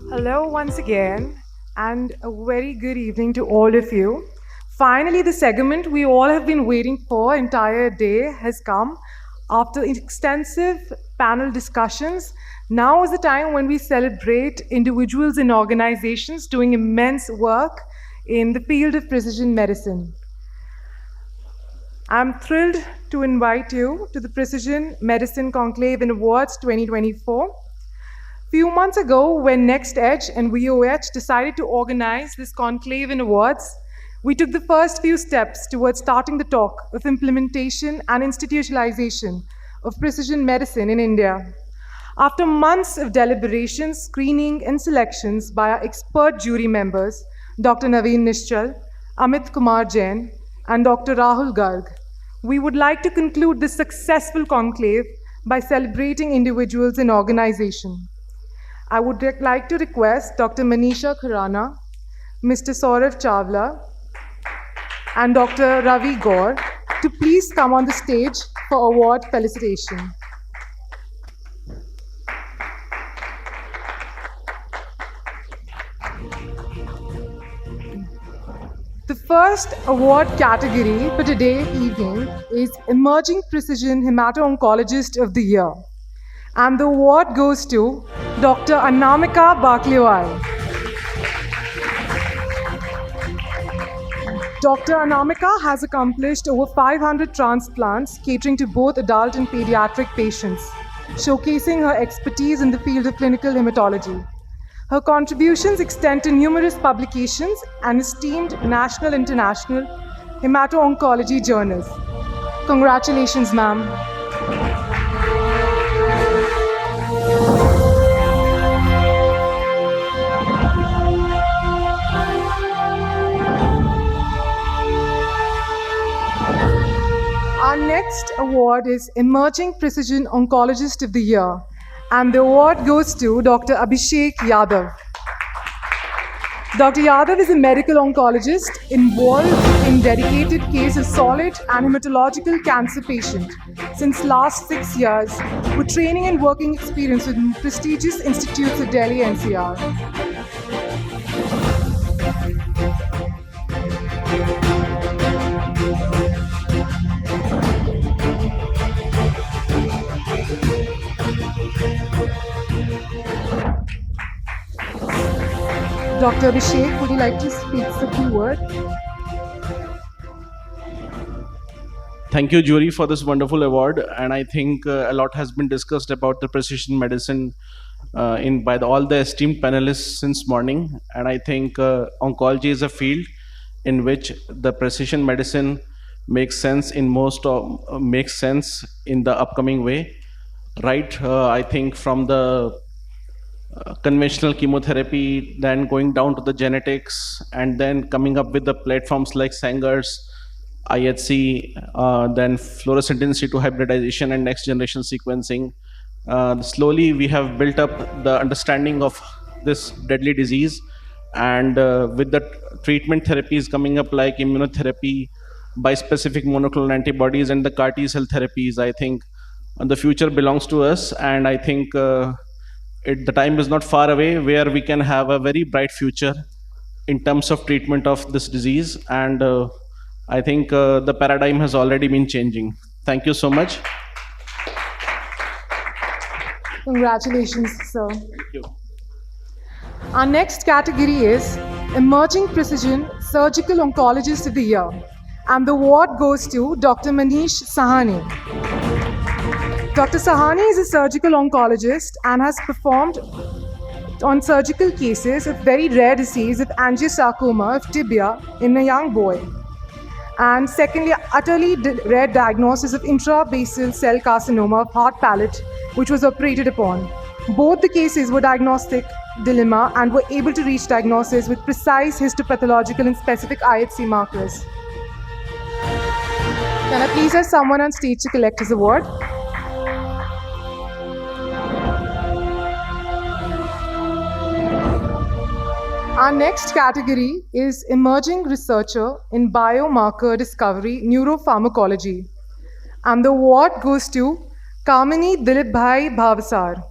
Hello, once again, and a very good evening to all of you. Finally, the segment we all have been waiting for entire day has come after extensive panel discussions. Now is the time when we celebrate individuals and organizations doing immense work in the field of precision medicine. I'm thrilled to invite you to the Precision Medicine Conclave and Awards 2024. Few months ago, when Next Edge and VOH decided to organize this conclave and awards, we took the first few steps towards starting the talk of implementation and institutionalization of precision medicine in India. After months of deliberations, screening, and selections by our expert jury members, Dr. Naveen Nishchal, Amit Kumar Jain, and Dr. Rahul Garg, we would like to conclude this successful conclave by celebrating individuals and organizations. I would like to request Dr. Manisha Khurana, Mr. Saurav Chawla, and Dr. Ravi Gaur to please come on the stage for award felicitation. The first award category for today evening is Emerging Precision Hemato-Oncologist of the Year. And the award goes to Dr. Anamika Bakliwal. Dr. Anamika has accomplished over 500 transplants catering to both adult and pediatric patients, showcasing her expertise in the field of clinical hematology. Her contributions extend to numerous publications and esteemed national and international hemato-oncology journals. Congratulations, ma'am. Our next award is Emerging Precision Oncologist of the Year, and the award goes to Dr. Abhishek Yadav. Dr. Yadav is a medical oncologist involved in dedicated case of solid and hematological cancer patient since last 6 years, with training and working experience with prestigious institutes of Delhi NCR. Dr. Abhishek, would you like to speak a few words? Thank you, jury, for this wonderful award. And I think a lot has been discussed about the precision medicine by all the esteemed panelists since morning. And I think oncology is a field in which the precision medicine makes sense makes sense in the upcoming way, right? I think from the conventional chemotherapy, then going down to the genetics, and then coming up with the platforms like Sanger's, IHC, then fluorescent in situ hybridization and next generation sequencing. Slowly, we have built up the understanding of this deadly disease, and with the treatment therapies coming up like immunotherapy, bispecific monoclonal antibodies, and the CAR T cell therapies, I think the future belongs to us, and I think the time is not far away where we can have a very bright future in terms of treatment of this disease. And I think the paradigm has already been changing. Thank you so much. Congratulations, sir. Thank you. Our next category is Emerging Precision Surgical Oncologist of the Year, and the award goes to Dr. Manish Sahani. Dr. Sahani is a surgical oncologist and has performed on surgical cases of very rare disease of angiosarcoma of tibia in a young boy. And secondly, utterly rare diagnosis of intrabasal cell carcinoma of heart palate, which was operated upon. Both the cases were diagnostic dilemma and were able to reach diagnosis with precise histopathological and specific IHC markers. Can I please have someone on stage to collect his award? Our next category is Emerging Researcher in Biomarker Discovery Neuropharmacology. And the award goes to Kamini Dilipbhai Bhavsar.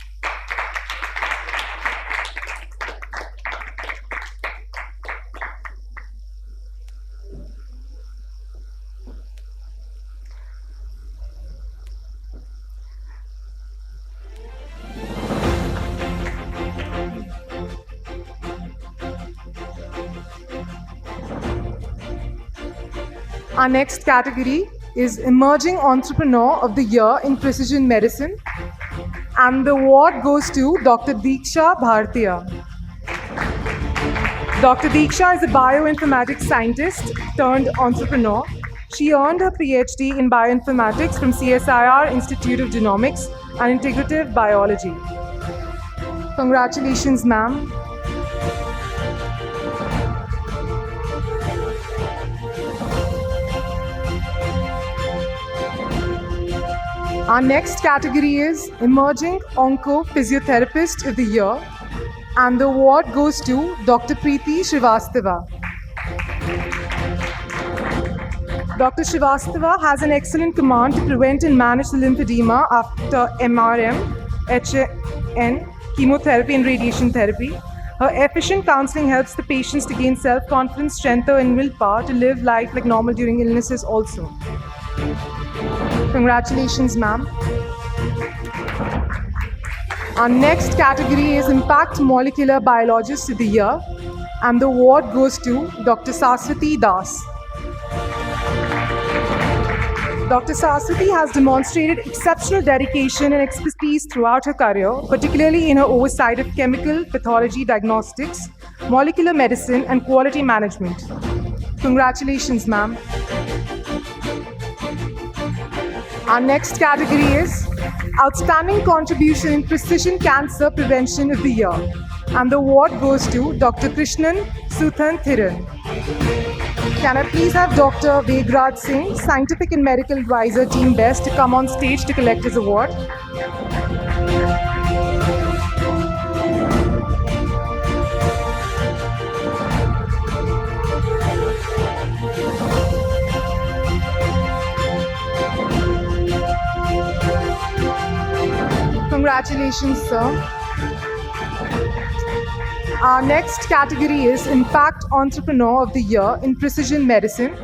Our next category is Emerging Entrepreneur of the Year in Precision Medicine. And the award goes to Dr. Deeksha Bhartiya. Dr. Deeksha is a bioinformatics scientist turned entrepreneur. She earned her PhD in bioinformatics from CSIR Institute of Genomics and Integrative Biology. Congratulations, ma'am. Our next category is Emerging Onco Physiotherapist of the Year, and the award goes to Dr. Preeti Srivastava. Dr. Srivastava has an excellent command to prevent and manage the lymphedema after MRM, HN, chemotherapy and radiation therapy. Her efficient counseling helps the patients to gain self-confidence, strength and willpower to live life like normal during illnesses also. Congratulations, ma'am. Our next category is Impact Molecular Biologist of the Year, and the award goes to Dr. Saraswati Das. Dr. Saraswati has demonstrated exceptional dedication and expertise throughout her career, particularly in her oversight of chemical pathology diagnostics, molecular medicine, and quality management. Congratulations, ma'am. Our next category is Outstanding Contribution in Precision Cancer Prevention of the Year, and the award goes to Dr. Krishnan Suthan Thiran. Can I please have Dr. Vegraj Singh, Scientific and Medical Advisor, Team Best, to come on stage to collect his award? Congratulations, sir. Our next category is Impact Entrepreneur of the Year in Precision Medicine,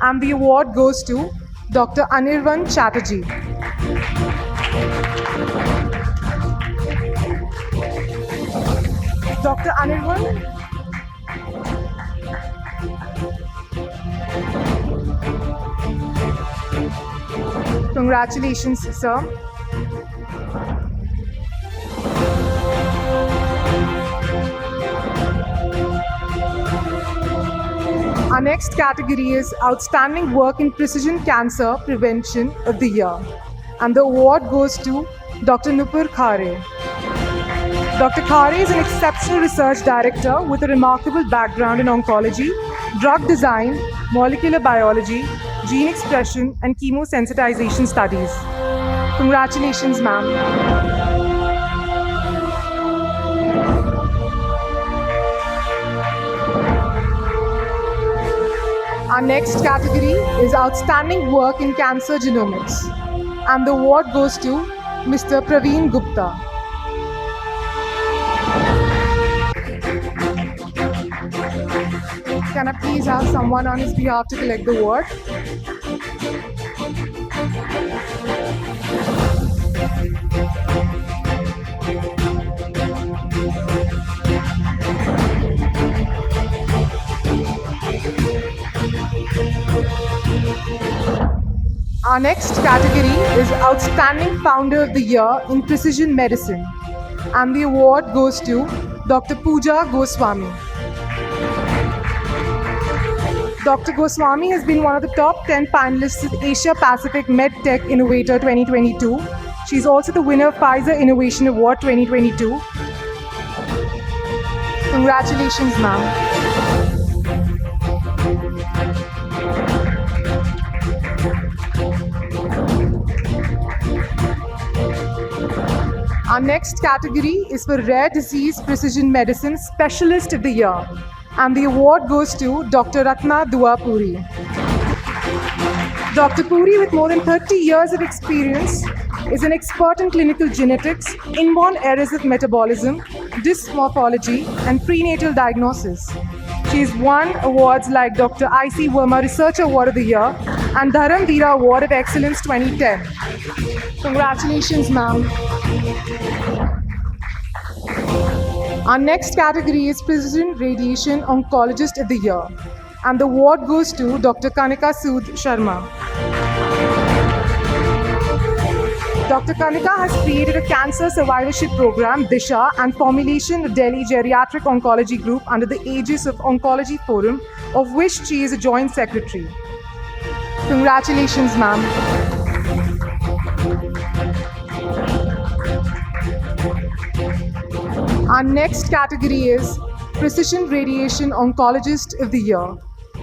and the award goes to Dr. Anirvan Chatterjee. Dr. Anirvan? Congratulations, sir. Our next category is Outstanding Work in Precision Cancer Prevention of the Year, and the award goes to Dr. Nupur Khare. Dr. Khare is an exceptional research director with a remarkable background in oncology, drug design, molecular biology, gene expression, and chemosensitization studies. Congratulations, ma'am. Our next category is Outstanding Work in Cancer Genomics, and the award goes to Mr. Praveen Gupta. Can I please have someone on his behalf to collect the award? Our next category is Outstanding Founder of the Year in Precision Medicine, and the award goes to Dr. Pooja Goswami. Dr. Goswami has been one of the top 10 finalists at Asia Pacific MedTech Innovator 2022. She's also the winner of Pfizer Innovation Award 2022. Congratulations, ma'am. Our next category is for Rare Disease Precision Medicine Specialist of the Year, and the award goes to Dr. Ratna Dua Puri. Dr. Puri, with more than 30 years of experience, is an expert in clinical genetics, inborn errors of metabolism, dysmorphology, and prenatal diagnosis. She's won awards like Dr. I.C. Verma Researcher Award of the Year and Dharam Veera Award of Excellence 2010. Congratulations, ma'am. Our next category is Precision Radiation Oncologist of the Year, and the award goes to Dr. Kanika Sood Sharma. Dr. Kanika has created a cancer survivorship program, Disha, and formulation of Delhi Geriatric Oncology Group under the aegis of Oncology Forum, of which she is a joint secretary. Congratulations, ma'am. Our next category is Precision Radiation Oncologist of the Year,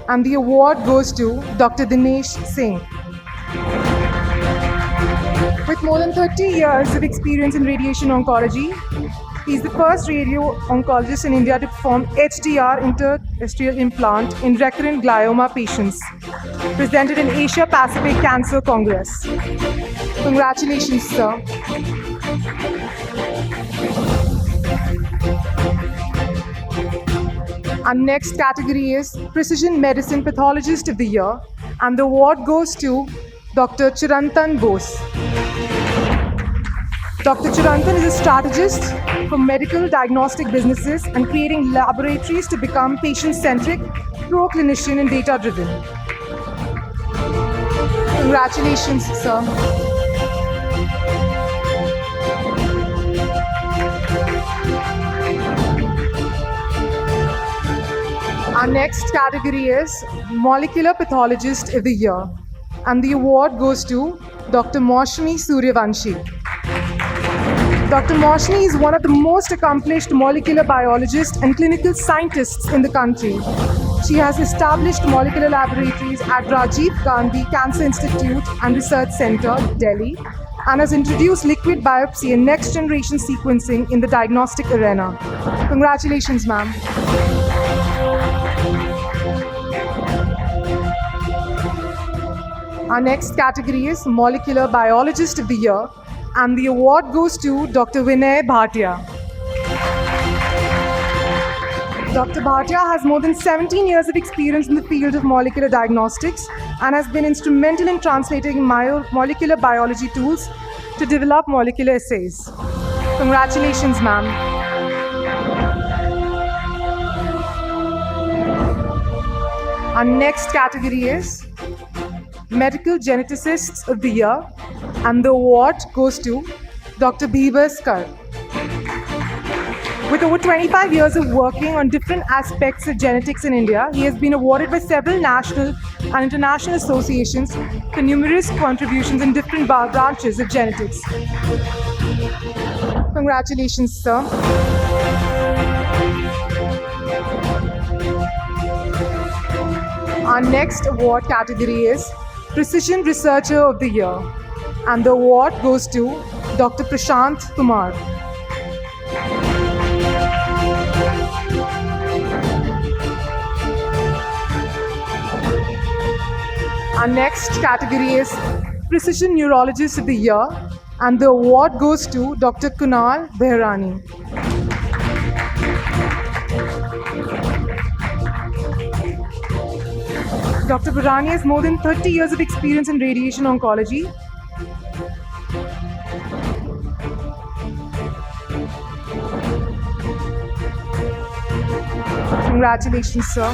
and the award goes to Dr. Dinesh Singh. With more than 30 years of experience in radiation oncology, he is the first radio oncologist in India to perform HDR interstitial implant in recurrent glioma patients, presented in Asia Pacific Cancer Congress. Congratulations, sir. Our next category is Precision Medicine Pathologist of the Year, and the award goes to Dr. Chirantan Bose. Dr. Chirantan is a strategist for medical diagnostic businesses and creating laboratories to become patient-centric, pro-clinician and data-driven. Congratulations, sir. Our next category is Molecular Pathologist of the Year, and the award goes to Dr. Maushmi Suryavanshi. Dr. Maushmi is one of the most accomplished molecular biologists and clinical scientists in the country. She has established molecular laboratories at Rajiv Gandhi Cancer Institute and Research Center, Delhi, and has introduced liquid biopsy and next-generation sequencing in the diagnostic arena. Congratulations, ma'am. Our next category is Molecular Biologist of the Year, and the award goes to Dr. Vinay Bhatia. Dr. Bhatia has more than 17 years of experience in the field of molecular diagnostics and has been instrumental in translating molecular biology tools to develop molecular assays. Congratulations, ma'am. Our next category is Medical Geneticists of the Year, and the award goes to Dr. Bhibas Kar. With over 25 years of working on different aspects of genetics in India, he has been awarded by several national and international associations for numerous contributions in different branches of genetics. Congratulations, sir. Our next award category is Precision Researcher of the Year, and the award goes to Dr. Prashant Kumar. Our next category is Precision Neurologist of the Year, and the award goes to Dr. Kunal Behrani. Dr. Behrani has more than 30 years of experience in radiation oncology. Congratulations, sir.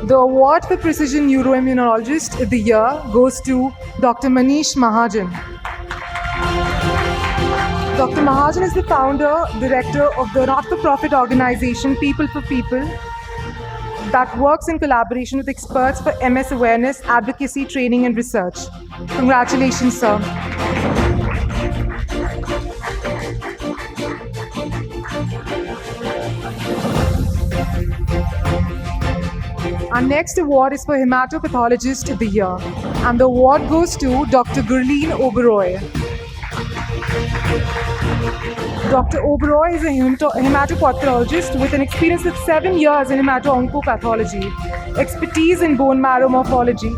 The award for Precision Neuroimmunologist of the Year goes to Dr. Manish Mahajan. Dr. Mahajan is the founder, director of the not-for-profit organization People for People that works in collaboration with experts for MS awareness, advocacy, training and research. Congratulations, sir. Our next award is for Hematopathologist of the Year, and the award goes to Dr. Gurleen Oberoi. Dr. Oberoi is a hematopathologist with an experience of 7 years in hemato-oncopathology, expertise in bone marrow morphology,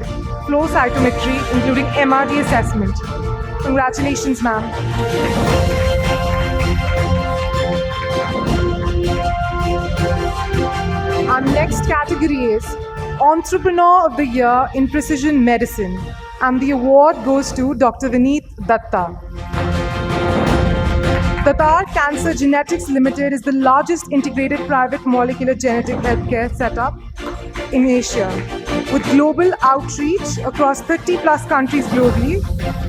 flow cytometry, including MRD assessment. Congratulations, ma'am. Our next category is Entrepreneur of the Year in Precision Medicine, And the award goes to Dr. Vineet Datta. Tatar Cancer Genetics Limited is the largest integrated private molecular genetic healthcare setup in Asia, with global outreach across 30 plus countries globally.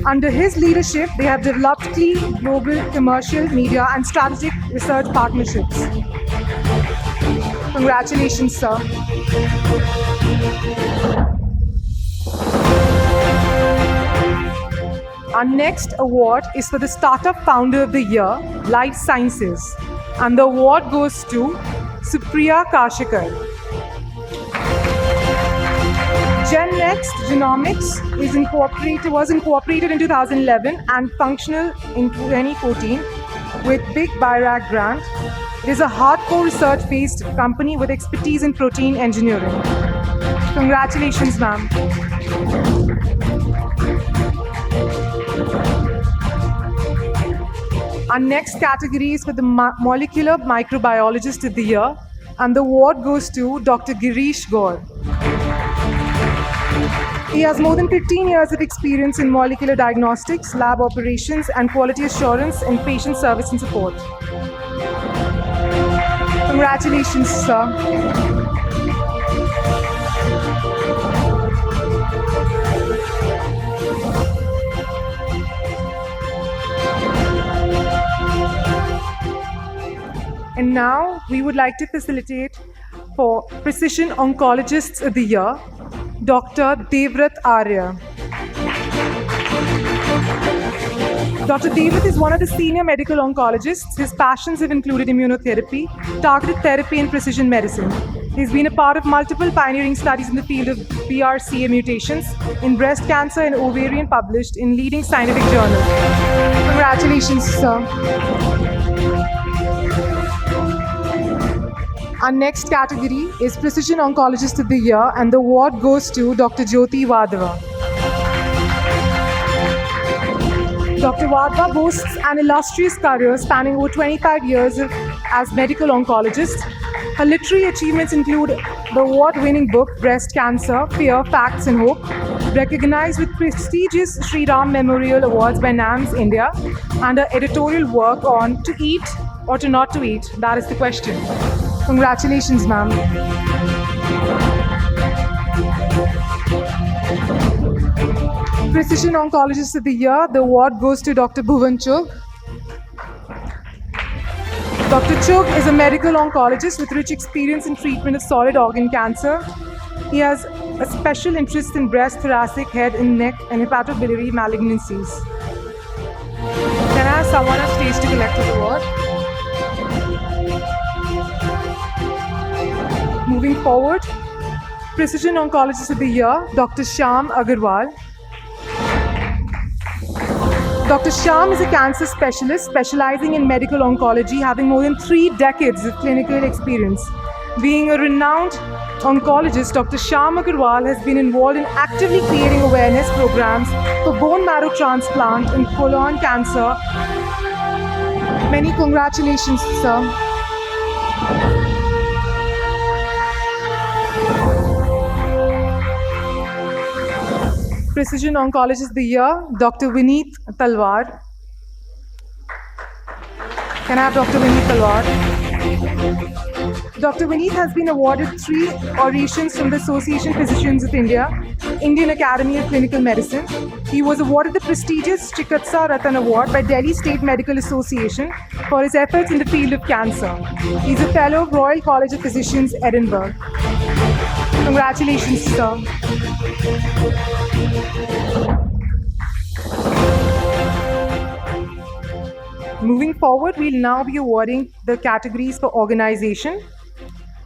Under his leadership, they have developed key global commercial, media, and strategic research partnerships. Congratulations, sir. Our next award is for the Startup Founder of the Year, Life Sciences, and the award goes to Supriya Kashikar. GenNext Genomics was incorporated in 2011 and functional in 2014 with Big Biorag grant. It is a hardcore research-based company with expertise in protein engineering. Congratulations, ma'am. Our next category is for the Molecular Microbiologist of the Year, and the award goes to Dr. Girish Gaur. He has more than 15 years of experience in molecular diagnostics, lab operations, and quality assurance in patient service and support. Congratulations, sir. And now we would like to facilitate for Precision Oncologists of the Year, Dr. Devrat Arya. Dr. Devrat is one of the senior medical oncologists. His passions have included immunotherapy, targeted therapy, and precision medicine. He's been a part of multiple pioneering studies in the field of BRCA mutations in breast cancer and ovarian, published in leading scientific journals. Congratulations, sir. Our next category is Precision Oncologist of the Year, and the award goes to Dr. Jyoti Wadhwa. Dr. Wadhwa boasts an illustrious career spanning over 25 years as medical oncologist. Her literary achievements include the award-winning book Breast Cancer, Fear, Facts and Hope, recognized with prestigious Sri Ram Memorial Awards by NAMS India, and her editorial work on To Eat or To Not To Eat, that is the question. Congratulations, ma'am. Precision Oncologist of the Year, the award goes to Dr. Bhuvan Chugh. Dr. Chugh is a medical oncologist with rich experience in treatment of solid organ cancer. He has a special interest in breast, thoracic, head and neck, and hepatobiliary malignancies. Can I have someone on stage to collect his award? Moving forward, Precision Oncologist of the Year, Dr. Shyam Agarwal. Dr. Shyam is a cancer specialist specializing in medical oncology, having more than 3 decades of clinical experience. Being a renowned oncologist, Dr. Shyam Agarwal has been involved in actively creating awareness programs for bone marrow transplant and colon cancer. Many congratulations, sir. Precision Oncologist of the Year, Dr. Vineet Talwar. Can I have Dr. Vineet Talwar? Dr. Vineet has been awarded 3 orations from the Association Physicians of India, Indian Academy of Clinical Medicine. He was awarded the prestigious Chikatsa Ratan Award by Delhi State Medical Association for his efforts in the field of cancer. He is a fellow of Royal College of Physicians, Edinburgh. Congratulations, sir. Moving forward, we'll now be awarding the categories for organization.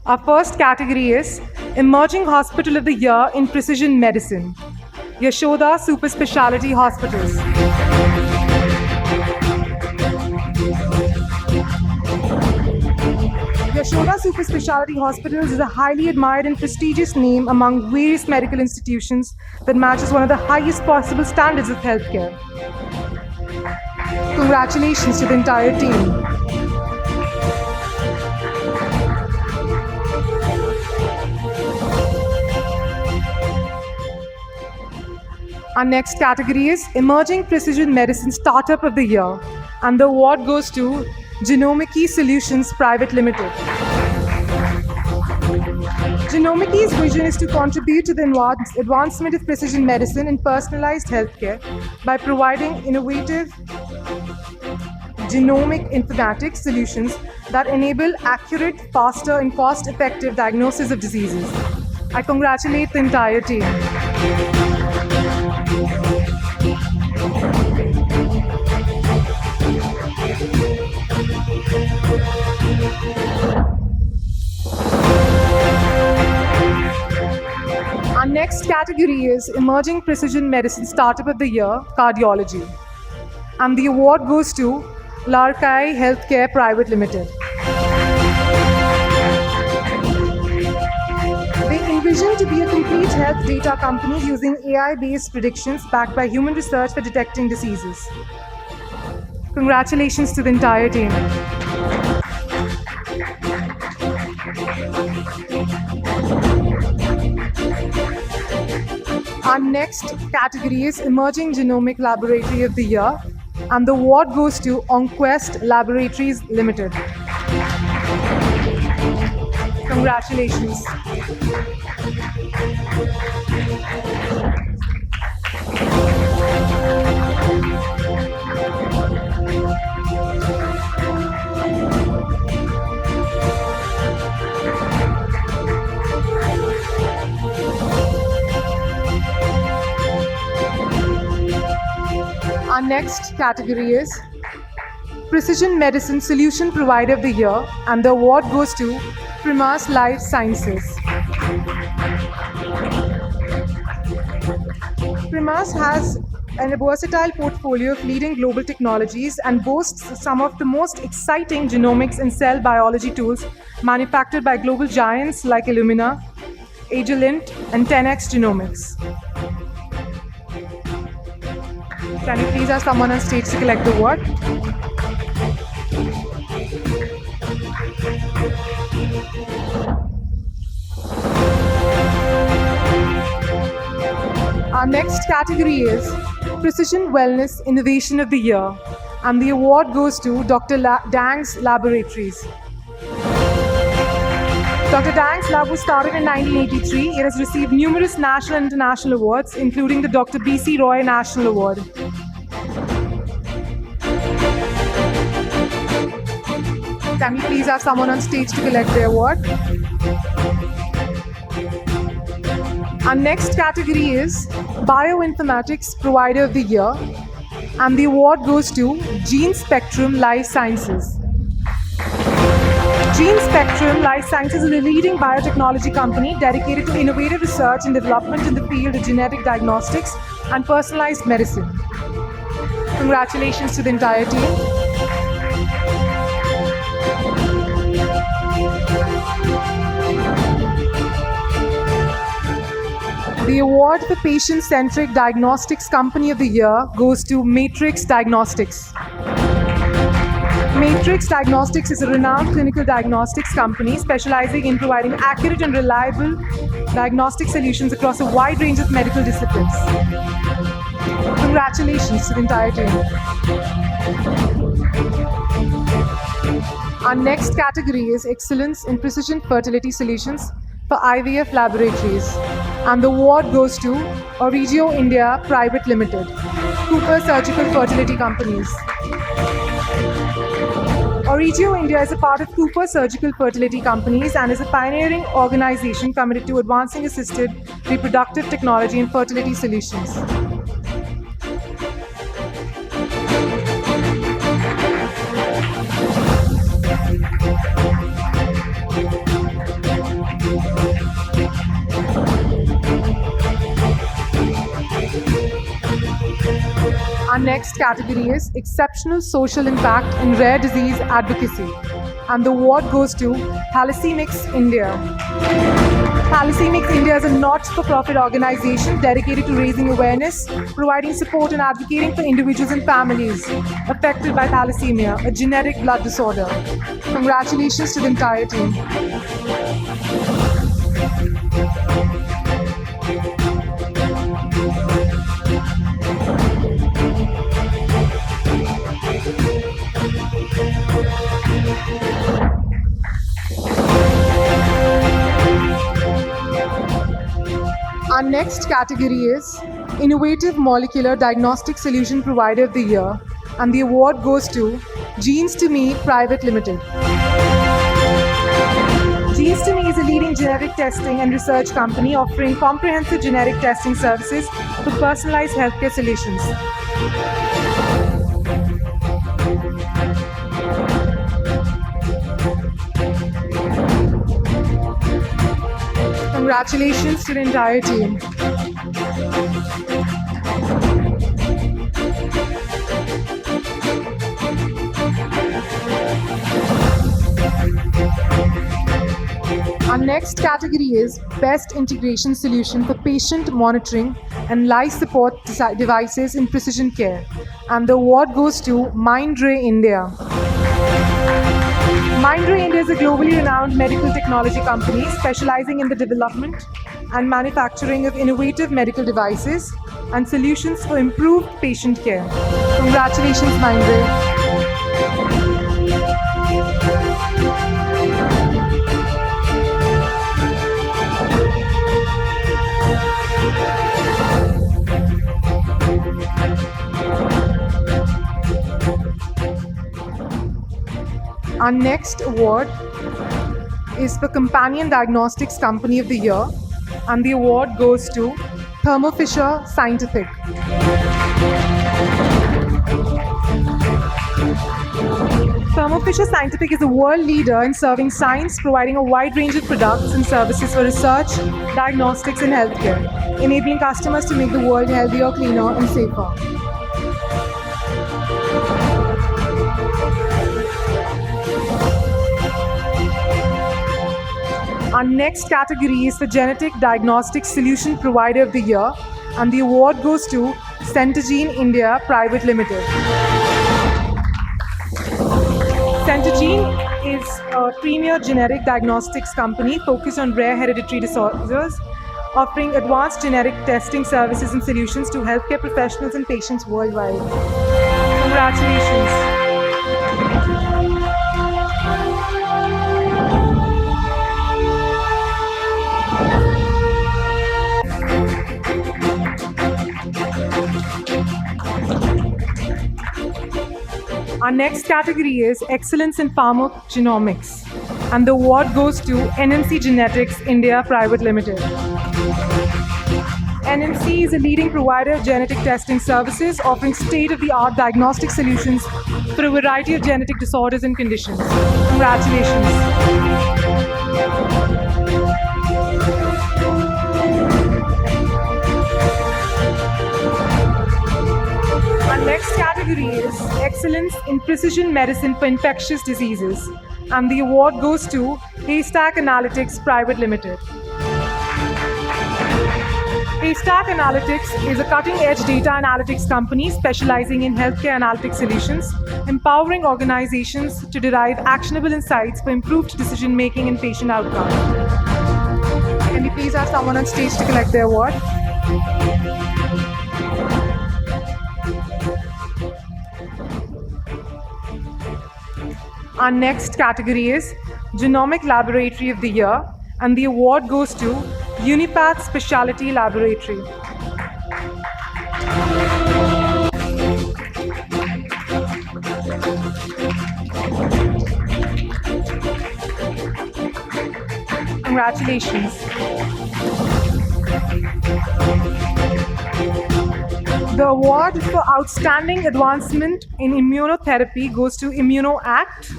Our first category is Emerging Hospital of the Year in Precision Medicine, Yashoda Super Speciality Hospitals. Yashoda Super Speciality Hospitals is a highly admired and prestigious name among various medical institutions that matches one of the highest possible standards of healthcare. Congratulations to the entire team. Our next category is Emerging Precision Medicine Startup of the Year, and the award goes to Genomici Solutions Private Limited. Genomici's vision is to contribute to the advancement of precision medicine and personalized healthcare by providing innovative genomic informatics solutions that enable accurate, faster, and cost-effective diagnosis of diseases. I congratulate the entire team. Our next category is Emerging Precision Medicine Startup of the Year, Cardiology. And the award goes to Larkai Healthcare Private Limited. They envision to be a complete health data company using AI-based predictions backed by human research for detecting diseases. Congratulations to the entire team. Our next category is Emerging Genomic Laboratory of the Year, and the award goes to Onquest Laboratories Limited. Congratulations. Our next category is Precision Medicine Solution Provider of the Year, and the award goes to Primas Life Sciences. Primas has a versatile portfolio of leading global technologies and boasts some of the most exciting genomics and cell biology tools manufactured by global giants like Illumina, Agilent, and 10x Genomics. Can you please have someone on stage to collect the award? Our next category is Precision Wellness Innovation of the Year, and the award goes to Dr. Dang's Laboratories. Dr. Dang's lab was started in 1983. It has received numerous national and international awards, including the Dr. B.C. Roy National Award. Can we please have someone on stage to collect the award? Our next category is Bioinformatics Provider of the Year, and the award goes to Gene Spectrum Life Sciences. Gene Spectrum Life Sciences is a leading biotechnology company dedicated to innovative research and development in the field of genetic diagnostics and personalized medicine. Congratulations to the entire team. The award for Patient-Centric Diagnostics Company of the Year goes to Matrix Diagnostics. Matrix Diagnostics is a renowned clinical diagnostics company specializing in providing accurate and reliable diagnostic solutions across a wide range of medical disciplines. Congratulations to the entire team. Our next category is Excellence in Precision Fertility Solutions for IVF Laboratories, and the award goes to Origio India Private Limited, Cooper Surgical Fertility Companies. Origio India is a part of Cooper Surgical Fertility Companies and is a pioneering organization committed to advancing assisted reproductive technology and fertility solutions. Our next category is Exceptional Social Impact in Rare Disease Advocacy, and the award goes to Thalassemics India. Thalassemics India is a not-for-profit organization dedicated to raising awareness, providing support and advocating for individuals and families affected by thalassemia, a genetic blood disorder. Congratulations to the entire team. next category is Innovative Molecular Diagnostic Solution Provider of the Year, and the award goes to Genes to Me Private Limited. Genes to Me is a leading genetic testing and research company offering comprehensive genetic testing services for personalized healthcare solutions. Congratulations to the entire team. Our next category is Best Integration Solution for Patient Monitoring and Life Support Devices in Precision Care, and the award goes to Mindray India. Mindray India is a globally renowned medical technology company specializing in the development and manufacturing of innovative medical devices and solutions for improved patient care. Congratulations, Mindray. Our next award is for Companion Diagnostics Company of the Year, and the award goes to Thermo Fisher Scientific. Thermo Fisher Scientific is a world leader in serving science, providing a wide range of products and services for research, diagnostics, and healthcare, enabling customers to make the world healthier, cleaner, and safer. Our next category is the Genetic Diagnostic Solution Provider of the Year, and the award goes to Centogene India Private Limited. Centogene is a premier genetic diagnostics company focused on rare hereditary disorders, offering advanced genetic testing services and solutions to healthcare professionals and patients worldwide. Congratulations. Our next category is Excellence in Pharmacogenomics, and the award goes to NMC Genetics India Private Limited. NMC is a leading provider of genetic testing services, offering state-of-the-art diagnostic solutions for a variety of genetic disorders and conditions. Congratulations. Our next category is Excellence in Precision Medicine for Infectious Diseases, and the award goes to Haystack Analytics Private Limited. Haystack Analytics is a cutting-edge data analytics company specializing in healthcare analytics solutions, empowering organizations to derive actionable insights for improved decision-making and patient outcomes. Can we please ask someone on stage to collect their award? Our next category is Genomic Laboratory of the Year, and the award goes to Unipath Specialty Laboratory. Congratulations. The award for Outstanding Advancement in Immunotherapy goes to ImmunoAct.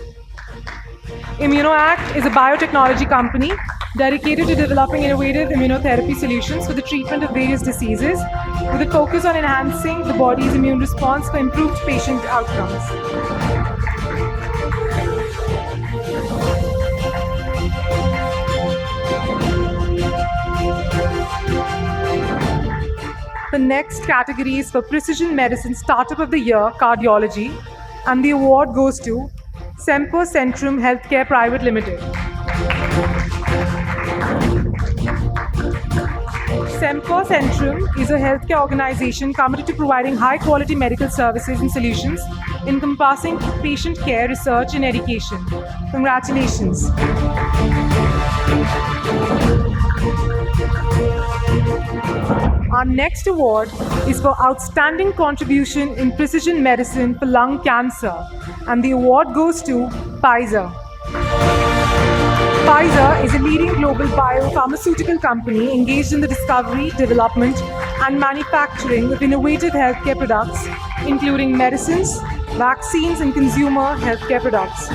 ImmunoAct is a biotechnology company dedicated to developing innovative immunotherapy solutions for the treatment of various diseases, with a focus on enhancing the body's immune response for improved patient outcomes. The next category is for Precision Medicine Startup of the Year, Cardiology, and the award goes to Semper Centrum Healthcare Private Limited. Semper Centrum is a healthcare organization committed to providing high-quality medical services and solutions encompassing patient care, research, and education. Congratulations. Our next award is for outstanding contribution in precision medicine for lung cancer, and the award goes to Pfizer. Pfizer is a leading global biopharmaceutical company engaged in the discovery, development, and manufacturing of innovative healthcare products, including medicines, vaccines, and consumer healthcare products.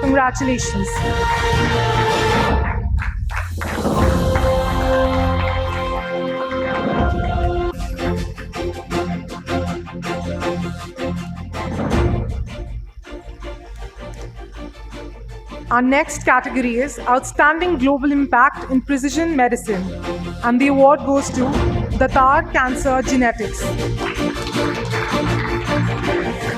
Congratulations. Our next category is Outstanding Global Impact in Precision Medicine, and the award goes to Datar Cancer Genetics.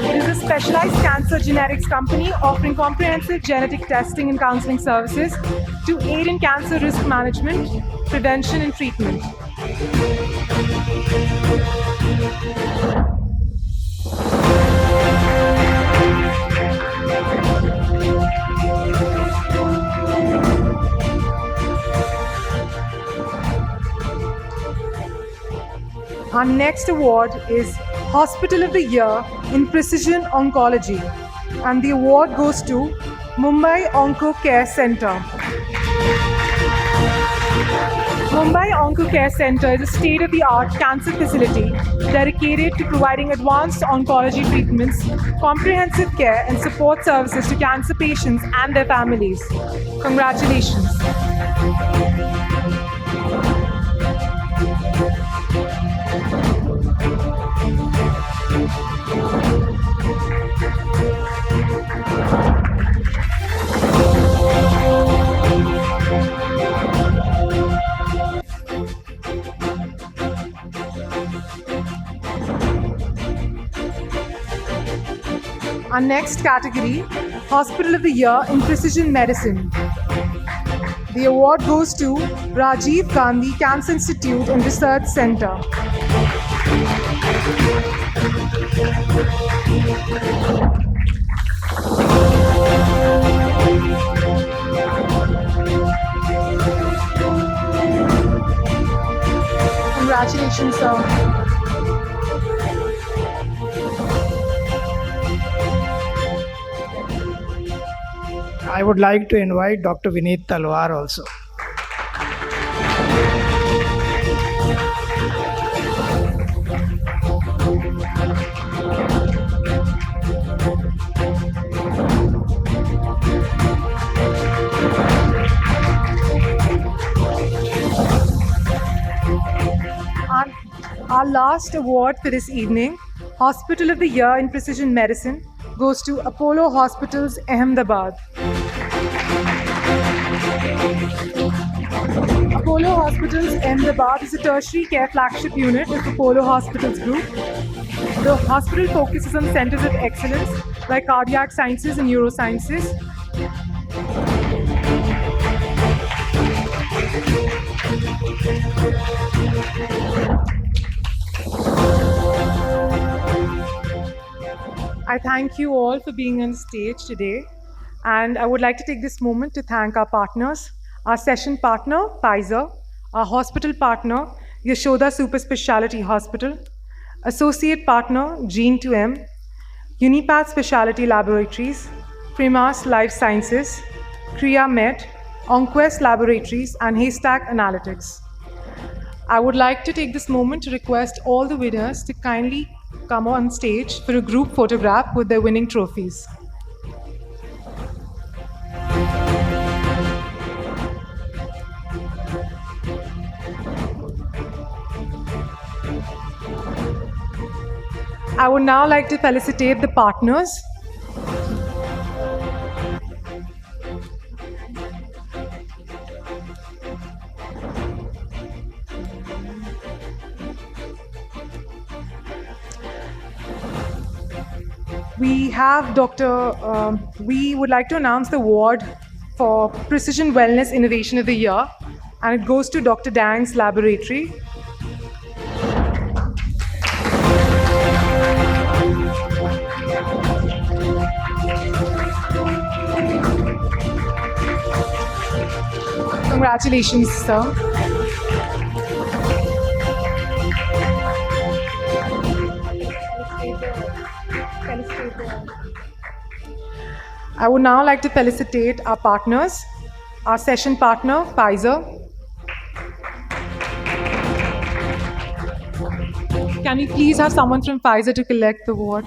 It is a specialized cancer genetics company offering comprehensive genetic testing and counseling services to aid in cancer risk management, prevention, and treatment. Our next award is Hospital of the Year in Precision Oncology, and the award goes to Mumbai Onco Care Center. Mumbai Onco Care Center is a state-of-the-art cancer facility dedicated to providing advanced oncology treatments, comprehensive care, and support services to cancer patients and their families. Congratulations. Our next category, Hospital of the Year in Precision Medicine. The award goes to Rajiv Gandhi Cancer Institute and Research Center. Congratulations, sir. I would like to invite Dr. Vineet Talwar also. Our last award for this evening, Hospital of the Year in Precision Medicine, goes to Apollo Hospitals, Ahmedabad. Apollo Hospitals, Ahmedabad is a tertiary care flagship unit of Apollo Hospitals Group. The hospital focuses on centers of excellence like cardiac sciences and neurosciences. I thank you all for being on stage today, and I would like to take this moment to thank our partners, our session partner, Pfizer, our hospital partner, Yashoda Super Speciality Hospital, associate partner, Gene2M, Unipath Speciality Laboratories, Primas Life Sciences, Kriya Med, Onquest Laboratories, and Haystack Analytics. I would like to take this moment to request all the winners to kindly come on stage for a group photograph with their winning trophies. I would now like to felicitate the partners. We have we would like to announce the award for Precision Wellness Innovation of the Year, and it goes to Dr. Dang's Laboratory. Congratulations, sir. I would now like to felicitate our partners, our session partner, Pfizer. Can we please have someone from Pfizer to collect the award?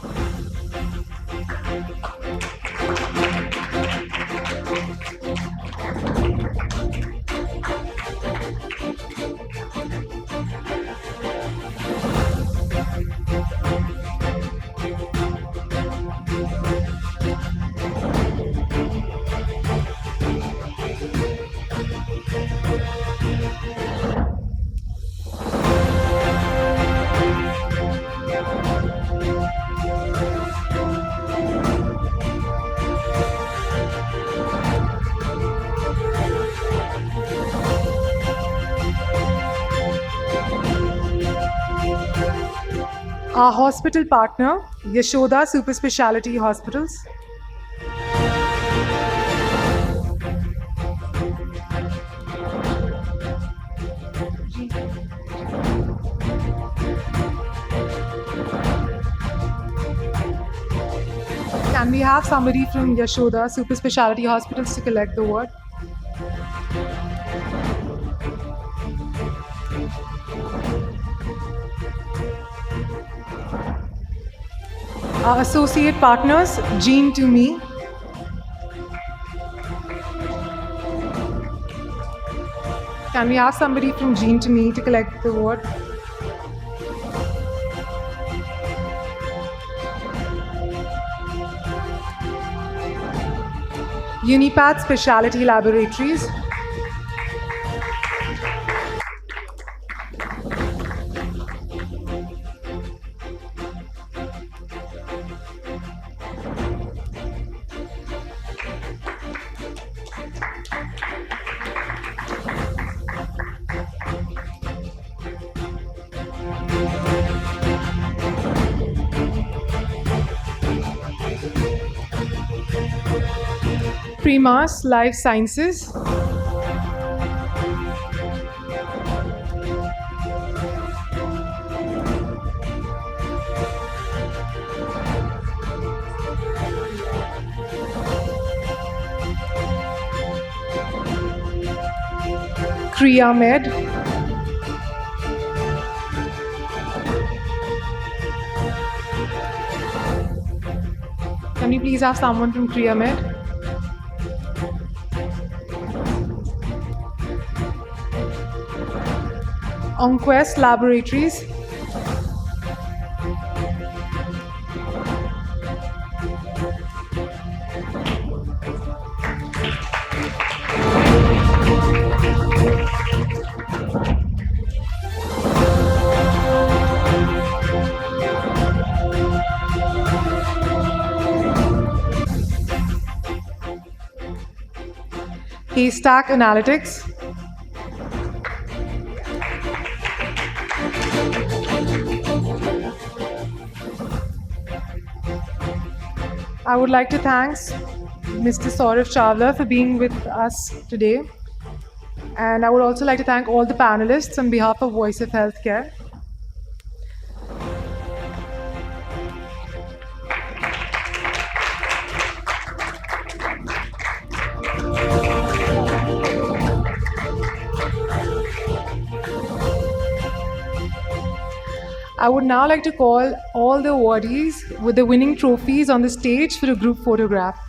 Our hospital partner, Yashoda Super Speciality Hospitals. Can we have somebody from Yashoda Super Speciality Hospitals to collect the award? Our associate partners, Gene to Me. Can we have somebody from Gene to Me to collect the award? Unipath Speciality Laboratories. Primas Life Sciences. Kriya Med. Can we please have someone from Kriya Med? Onquest Laboratories. Haystack Analytics. I would like to thank Mr. Saurav Chawla for being with us today. And I would also like to thank all the panelists on behalf of Voice of Healthcare. I would now like to call all the awardees with the winning trophies on the stage for a group photograph.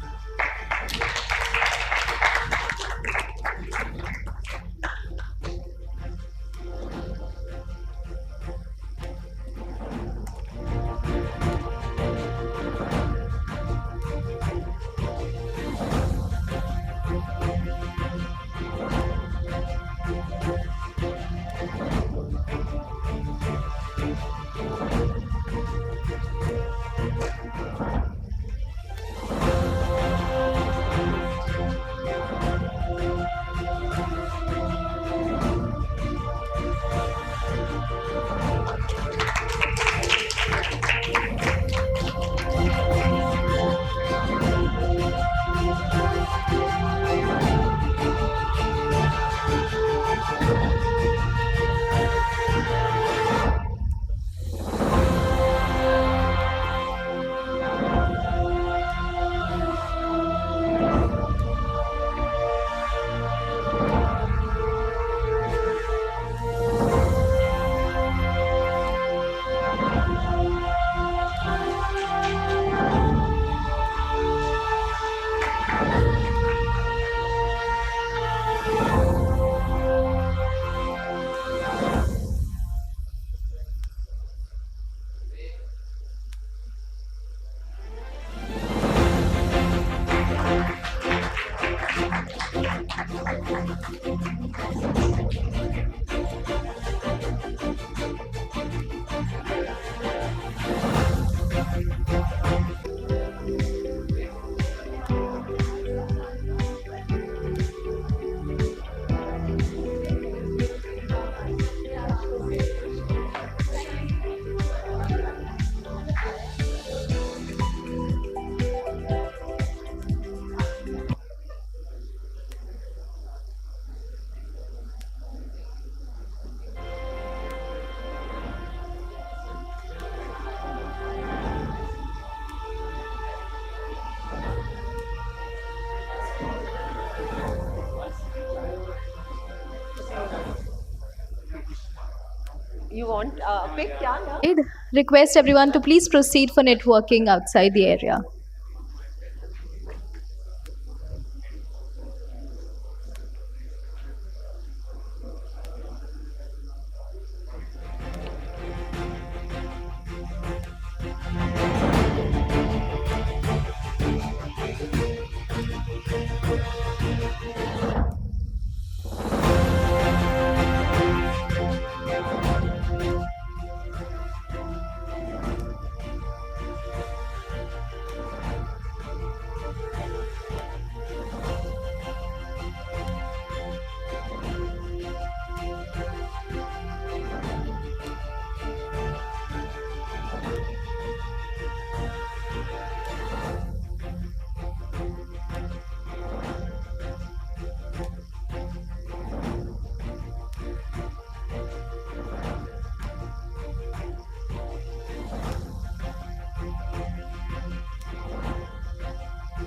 You want pick? Yeah. I'd request everyone to please proceed for networking outside the area.